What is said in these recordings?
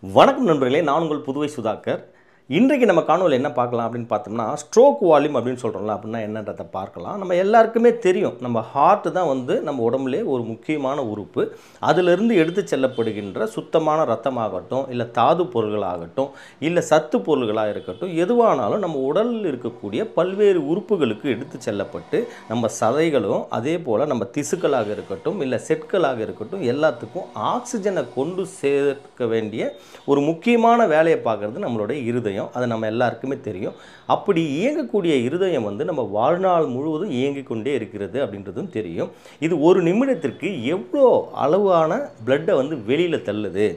வணக்கம் நண்பர்களே, நான் உங்கள் புதுவை சுதாகர். இன்றைக்கு நம்ம காணொலியில் என்ன பார்க்கலாம் அப்படின்னு பார்த்தோம்னா, ஸ்ட்ரோக் வால்யூம் அப்படின்னு சொல்கிறோம்ல, அப்படின்னா என்னன்றதை பார்க்கலாம். நம்ம எல்லாருக்குமே தெரியும், நம்ம ஹார்ட் தான் நம்ம உடம்புலே ஒரு முக்கியமான உறுப்பு. அதிலிருந்து எடுத்து செல்லப்படுகின்ற சுத்தமான ரத்தமாகட்டும், இல்லை தாது பொருள்களாகட்டும், இல்லை சத்து பொருள்களாக இருக்கட்டும், எதுவானாலும் நம்ம உடலில் இருக்கக்கூடிய பல்வேறு உறுப்புகளுக்கு எடுத்து செல்லப்பட்டு நம்ம சதைகளும் அதே போல் நம்ம திசுக்களாக இருக்கட்டும், இல்லை செட்களாக இருக்கட்டும், எல்லாத்துக்கும் ஆக்சிஜனை கொண்டு சேர்க்க வேண்டிய ஒரு முக்கியமான வேலையை பார்க்குறது நம்மளுடைய இருதயம். அது நம்ம எல்லாருக்குமே தெரியும். அப்படி இயங்கக்கூடிய இருதயம் நம்ம வாழ்நாள் முழுவதும் இயங்கிக் கொண்டே இருக்கிறது அப்படின்றதும் தெரியும். இது ஒரு நிமிடத்திற்கு எவ்வளோ அளவான பிளட்டை வெளியில் தள்ளுது,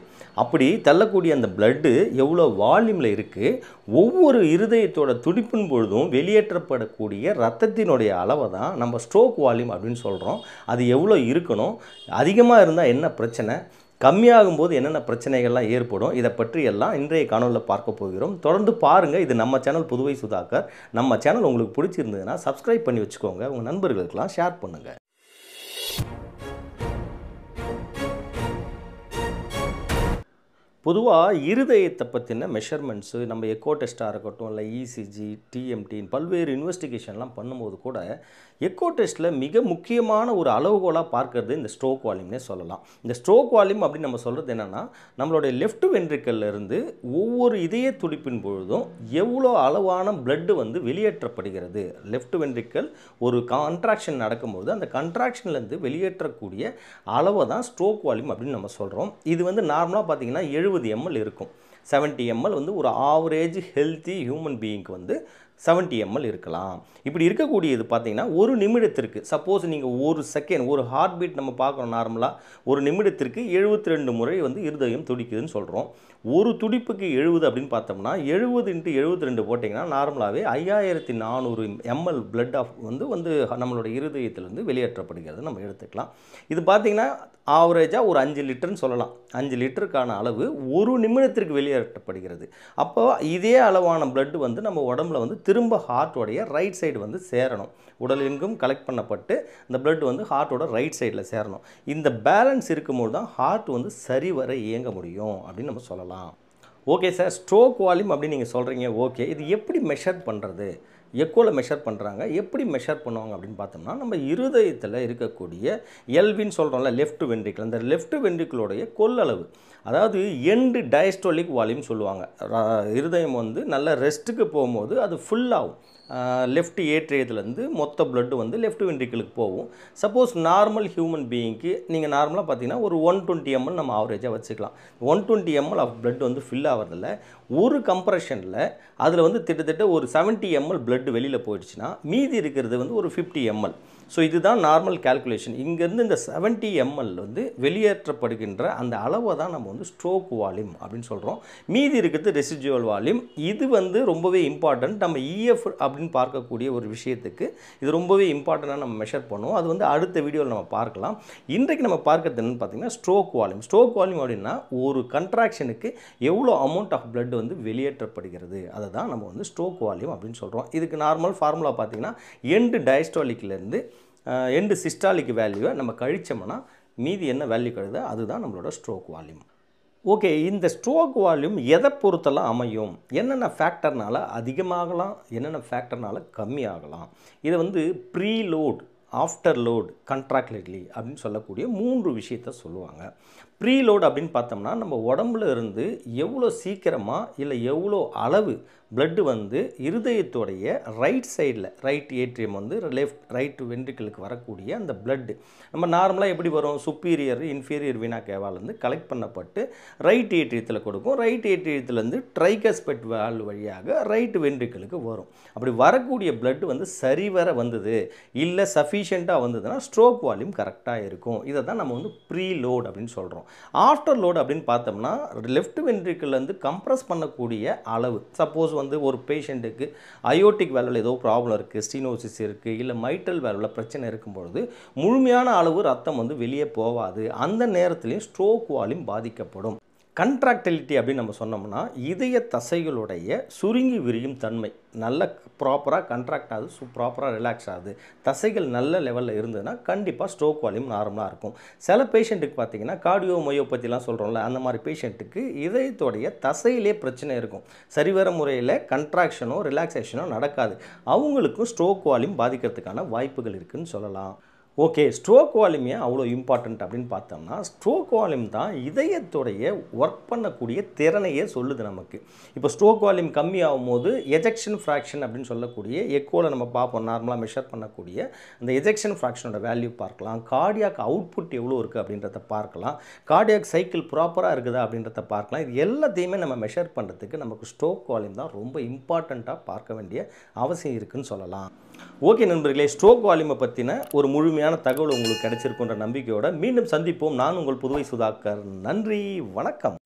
அப்படி தள்ளக்கூடிய அந்த பிளட்டு எவ்வளோ வால்யூமில் இருக்குது, ஒவ்வொரு இருதயத்தோட துடிப்பின் பொழுதும் வெளியேற்றப்படக்கூடிய இரத்தத்தினுடைய அளவை தான் நம்ம ஸ்ட்ரோக் வால்யூம் அப்படின்னு சொல்கிறோம். அது எவ்வளோ இருக்கணும், அதிகமாக இருந்தால் என்ன பிரச்சனை, கம்மியாகும்போது என்னென்ன பிரச்சனைகள்லாம் ஏற்படும், இதை பற்றி எல்லாம் இன்றைய காணொலியில் பார்க்க போகிறோம். தொடர்ந்து பாருங்கள். இது நம்ம சேனல் புதுவை சுதாகர். நம்ம சேனல் உங்களுக்கு பிடிச்சிருந்ததுன்னா சப்ஸ்கிரைப் பண்ணி வச்சுக்கோங்க, உங்கள் நண்பர்களுக்கெல்லாம் ஷேர் பண்ணுங்கள். பொதுவாக இருதயத்தை பற்றின மெஷர்மெண்ட்ஸு நம்ம எக்கோ டெஸ்ட்டாக இருக்கட்டும், இல்லை இசிஜி, டிஎம்டின்னு பல்வேறு இன்வெஸ்டிகேஷன்லாம் பண்ணும்போது கூட எக்கோ டெஸ்ட்டில் மிக முக்கியமான ஒரு அளவுகோலாக பார்க்கறது இந்த ஸ்ட்ரோக் வால்யூம்னே சொல்லலாம். இந்த ஸ்ட்ரோக் வால்யூம் அப்படின்னு நம்ம சொல்கிறது என்னென்னா, நம்மளுடைய லெஃப்ட் வென்ட்ரிக்கல்லேருந்து ஒவ்வொரு இதய துடிப்பின் பொழுதும் எவ்வளோ அளவான பிளட்டு வெளியேற்றப்படுகிறது. லெஃப்ட் வென்ட்ரிக்கல் ஒரு கான்ட்ராக்ஷன் நடக்கும்போது அந்த கண்ட்ராக்ஷன்லேருந்து வெளியேற்றக்கூடிய அளவை தான் ஸ்ட்ரோக் வால்யூம் அப்படின்னு நம்ம சொல்கிறோம். இது நார்மலாக பார்த்திங்கன்னா 70 ml இருக்கும். 70 ml ஒரு ஆவரேஜ் ஹெல்த்தி ஹியூமன் பீயிங்க்கு 70 ml இருக்கலாம். இப்படி இருக்கக்கூடியது பார்த்தீங்கன்னா ஒரு நிமிடத்திற்கு, சப்போஸ் நீங்கள் ஒரு செகண்ட், ஒரு ஹார்ட் பீட் நம்ம பார்க்குறோம் நார்மலாக, ஒரு நிமிடத்திற்கு 72 முறை இருதயம் துடிக்குதுன்னு சொல்கிறோம். ஒரு துடிப்புக்கு 70 அப்படின்னு பார்த்தோம்னா 70 × 72 போட்டிங்கன்னா நார்மலாகவே 5400 ml பிளட் ஆஃப் நம்மளோட இருதயத்திலேருந்து வெளியேற்றப்படுகிறது நம்ம எடுத்துக்கலாம். இது பார்த்திங்கன்னா ஆவரேஜாக ஒரு 5 லிட்டர்னு சொல்லலாம். 5 லிட்டருக்கான அளவு ஒரு நிமிடத்திற்கு வெளியேற்றப்படுகிறது. அப்போ இதே அளவான பிளட்டு நம்ம உடம்புல திரும்ப ஹார்ட்டோடைய ரைட் சைடு சேரணும். உடலெங்கும் கலெக்ட் பண்ணப்பட்டு இந்த பிளட் ஹார்ட்டோட ரைட் சைடில் சேரணும். இந்த பேலன்ஸ் இருக்கும்போது தான் ஹார்ட் சரிவர இயங்க முடியும் அப்படின்னு நம்ம சொல்லலாம். ஓகே சார், ஸ்ட்ரோக் வால்யூம் அப்படின்னு நீங்கள் சொல்கிறீங்க. ஓகே, இது எப்படி மெஷர் பண்ணுறது? எக்கோவில் மெஷர் பண்ணுறாங்க. எப்படி மெஷர் பண்ணுவாங்க அப்படின்னு பார்த்தோம்னா, நம்ம இருதயத்தில் இருக்கக்கூடிய எல்வின்னு சொல்கிறோம்ல, லெஃப்ட் வென்ட்ரிக்கிள், அந்த லெஃப்ட் வென்ட்ரிக்கிளோடைய கொள்ளளவு, அதாவது எண்டு டயஸ்டோலிக் வால்யூம் சொல்லுவாங்க. இருதயம் நல்ல ரெஸ்ட்டுக்கு போகும்போது அது ஃபுல்லாகும். லெஃப்ட் ஏட்ரியத்துலேருந்து மொத்த பிளட்டு லெஃப்ட் வென்ட்ரிக்கிளுக்கு போகும். சப்போஸ் நார்மல் ஹியூமன் பீயிங்க்கு நீங்கள் நார்மலாக பார்த்தீங்கன்னா ஒரு 120 ml நம்ம ஆவரேஜாக வச்சுக்கலாம். 120 ml ஆஃப் பிளட் ஃபில் ஆகிறதில்ல. ஒரு கம்ப்ரெஷனில் அதில் கிட்டத்தட்ட ஒரு 70 ml பிளட் வெளியில் போயிடுச்சுன்னா மீதி இருக்கிறது ஒரு 50 ml. ஸோ இதுதான் நார்மல் கேல்குலேஷன். இங்கேருந்து இந்த 70 ml வெளியேற்றப்படுகின்ற அந்த அளவை தான் நம்ம ஸ்ட்ரோக் வால்யூம் அப்படின்னு சொல்கிறோம். மீதி இருக்கிறது ரெசிஜுவல் வால்யூம். இது ரொம்பவே இம்பார்ட்டன்ட். நம்ம இஎஃப் அப்படின்னு பார்க்கக்கூடிய ஒரு விஷயத்துக்கு இது ரொம்பவே இம்பார்ட்டண்ட்டாக நம்ம மெஷர் பண்ணுவோம். அது அடுத்த வீடியோவில் நம்ம பார்க்கலாம். இன்றைக்கு நம்ம பார்க்கறது என்னென்னு பார்த்தீங்கன்னா ஸ்ட்ரோக் வால்யூம். ஸ்ட்ரோக் வால்யூம் அப்படின்னா ஒரு கண்ட்ராக்ஷனுக்கு எவ்வளோ அமௌண்ட் ஆஃப் பிளட் வெளியேற்றப்படுகிறது, அதை தான் நம்ம ஸ்ட்ரோக் வால்யூம் அப்படின்னு சொல்கிறோம். இதுக்கு நார்மல் ஃபார்முலா பார்த்தீங்கன்னா எண்டு டயஸ்டாலிக்லேருந்து எண்டு சிஸ்டாலிக் வேல்யூவை நம்ம கழிச்சோம்னா மீதி என்ன வேல்யூ கழுதோ அதுதான் நம்மளோட ஸ்ட்ரோக் வால்யூம். ஓகே, இந்த ஸ்ட்ரோக் வால்யூம் எதை பொறுத்தெல்லாம் அமையும், என்னென்ன ஃபேக்டர்னால் அதிகமாகலாம், என்னென்ன ஃபேக்டர்னால் கம்மியாகலாம், இதை ப்ரீலோட், ஆஃப்டர் லோட், கண்ட்ராக்டிலி அப்படின்னு சொல்லக்கூடிய 3 விஷயத்த சொல்லுவாங்க. ப்ரீலோட் அப்படின்னு பார்த்தோம்னா நம்ம உடம்புல இருந்து எவ்வளோ சீக்கிரமாக இல்லை எவ்வளோ அளவு பிளட்டு இருதயத்தோடைய ரைட் சைடில், ரைட் ஏட்ரியம் லெஃப்ட் ரைட் வென்ட்ரிக்கிளுக்கு வரக்கூடிய அந்த பிளட்டு நம்ம நார்மலாக எப்படி வரும், சுப்பீரியர் இன்ஃபீரியர் வீனா கேவாலேருந்து கலெக்ட் பண்ணப்பட்டு ரைட் ஏட்ரியத்தில் கொடுக்கும். ரைட் ஏட்ரியத்துலேருந்து ட்ரைகஸ்பெட் வால்வ் வழியாக ரைட் வென்ட்ரிக்கிளுக்கு வரும். அப்படி வரக்கூடிய பிளட்டு சரிவர வந்தது இல்லை சஃபிஷியண்ட்டாக வந்ததுன்னா ஸ்ட்ரோக் வால்யூம் கரெக்டாக இருக்கும். இதை தான் நம்ம ப்ரீலோட் அப்படின்னு சொல்கிறோம். ஆஃப்டர் லோட் அப்படின்னு பார்த்தோம்னா லெஃப்ட் வென்ட்ரிக்கிள்லேருந்து கம்ப்ரஸ் பண்ணக்கூடிய அளவு, சப்போஸ் ஒரு பேஷண்ட்டுக்கு அயோட்டிக் வேல்வில் ஏதோ ப்ராப்ளம் இருக்குது, ஸ்டீனோசிஸ் இருக்குது, இல்லை மைட்ரல் வேல்வில் பிரச்சனை இருக்கும்பொழுது முழுமையான அளவு ரத்தம் வெளியே போகாது. அந்த நேரத்துலையும் ஸ்ட்ரோக் வால்யூம் பாதிக்கப்படும். கண்ட்ராக்டிலிட்டி அப்படின்னு நம்ம சொன்னோம்னா இதய தசைகளுடைய சுருங்கி விரியும் தன்மை நல்ல ப்ராப்பராக கண்ட்ராக்ட் ஆகுது, ப்ராப்பராக ரிலாக்ஸ் ஆகுது, தசைகள் நல்ல லெவலில் இருந்ததுன்னா கண்டிப்பாக ஸ்ட்ரோக் வால்யூம் நார்மலாக இருக்கும். சில பேஷண்ட்டுக்கு பார்த்தீங்கன்னா கார்டியோ மயோபதிலாம் சொல்கிறோம்ல, அந்த மாதிரி பேஷண்ட்டுக்கு இதயத்தோடைய தசையிலே பிரச்சனை இருக்கும். சரிவர முறையில் கண்ட்ராக்ஷனோ ரிலாக்ஸேஷனோ நடக்காது. அவங்களுக்கும் ஸ்ட்ரோக் வால்யூம் பாதிக்கிறதுக்கான வாய்ப்புகள் இருக்குதுன்னு சொல்லலாம். ஓகே, ஸ்ட்ரோக் வால்யூம் ஏன் அவ்வளோ இம்பார்ட்டண்ட் அப்படின்னு பார்த்தோம்னா, ஸ்ட்ரோக் வால்யூம் தான் இதயத்துடைய ஒர்க் பண்ணக்கூடிய திறனையே சொல்லுது நமக்கு. இப்போ ஸ்ட்ரோக் வால்யூம் கம்மியாகும் போது எஜெக்ஷன் ஃப்ராக்ஷன் அப்படின்னு சொல்லக்கூடிய எக்கோவில் நம்ம பார்ப்போம், நார்மலாக மெஷர் பண்ணக்கூடிய அந்த எஜெக்ஷன் ஃப்ராக்ஷனோட வேல்யூ பார்க்கலாம், கார்டியாக் அவுட்புட் எவ்வளோ இருக்குது அப்படின்றத பார்க்கலாம், கார்டியாக் சைக்கிள் ப்ராப்பராக இருக்குதா அப்படின்றத பார்க்கலாம். இது எல்லாத்தையுமே நம்ம மெஷர் பண்ணுறதுக்கு நமக்கு ஸ்ட்ரோக் வால்யூம் தான் ரொம்ப இம்பார்ட்டண்ட்டாக பார்க்க வேண்டிய அவசியம் இருக்குதுன்னு சொல்லலாம். ஓகே நண்பர்களே, ஸ்ட்ரோக் வால்யூமை பற்றின ஒரு முழுமையான தகவல் உங்களுக்கு கிடைச்சிருக்குன்ற நம்பிக்கையோட மீண்டும் சந்திப்போம். நான் உங்கள் புதுவை சுதாகர். நன்றி, வணக்கம்.